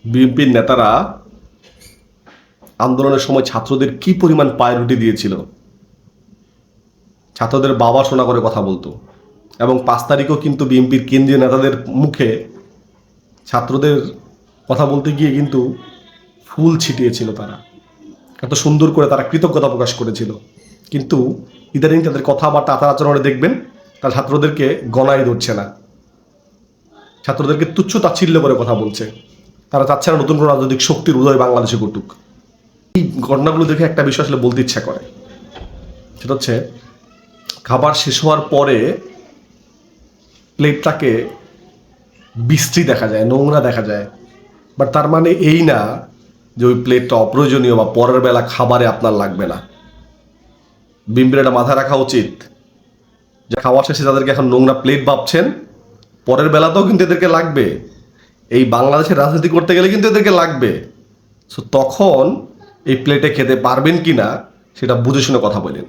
বিএনপির নেতারা আন্দোলনের সময় ছাত্রদের কি পরিমাণ প্রায়োরিটি দিয়েছিল। ছাত্রদের বাবা শোনা করে কথা বলতো এবং 5 তারিখও কিন্তু বিএনপির কেন্দ্রীয় নেতাদের মুখে ছাত্রদের কথা বলতে গিয়ে কিন্তু ফুল ছিটিয়েছিল। তারা এত সুন্দর করে তারা কৃতজ্ঞতা প্রকাশ করেছিল। কিন্তু ইদানিং তাদের কথাবার্তা আচার আচরণে দেখবেন তারা ছাত্রদেরকে গণাই ধরছে না, ছাত্রদেরকে তুচ্ছ তাচ্ছিল্য করে কথা বলছে। তারা চাচ্ছে না নতুন কোনো রাজনৈতিক শক্তির উদয় বাংলাদেশে ঘটুক। এই ঘটনাগুলো দেখে একটা বিষয় আসলে বলতে ইচ্ছা করে, সেটা হচ্ছে খাবার শেষ হওয়ার পরে প্লেটটাকে বিশ্রী দেখা যায়, নোংরা দেখা যায়, বাট তার মানে এই না যে ওই প্লেটটা অপ্রয়োজনীয় বা পরের বেলা খাবারে আপনার লাগবে না। বিএনপির এটা মাথায় রাখা উচিত যে খাওয়া শেষে তাদেরকে এখন নোংরা প্লেট ভাবছেন, পরের বেলাতেও কিন্তু এদেরকে লাগবে। এই বাংলাদেশের রাজনীতি করতে গেলে কিন্তু এদেরকে লাগবে। সো তখন এই প্লেটে খেতে পারবেন কি না সেটা বুঝে শুনে কথা বলেন।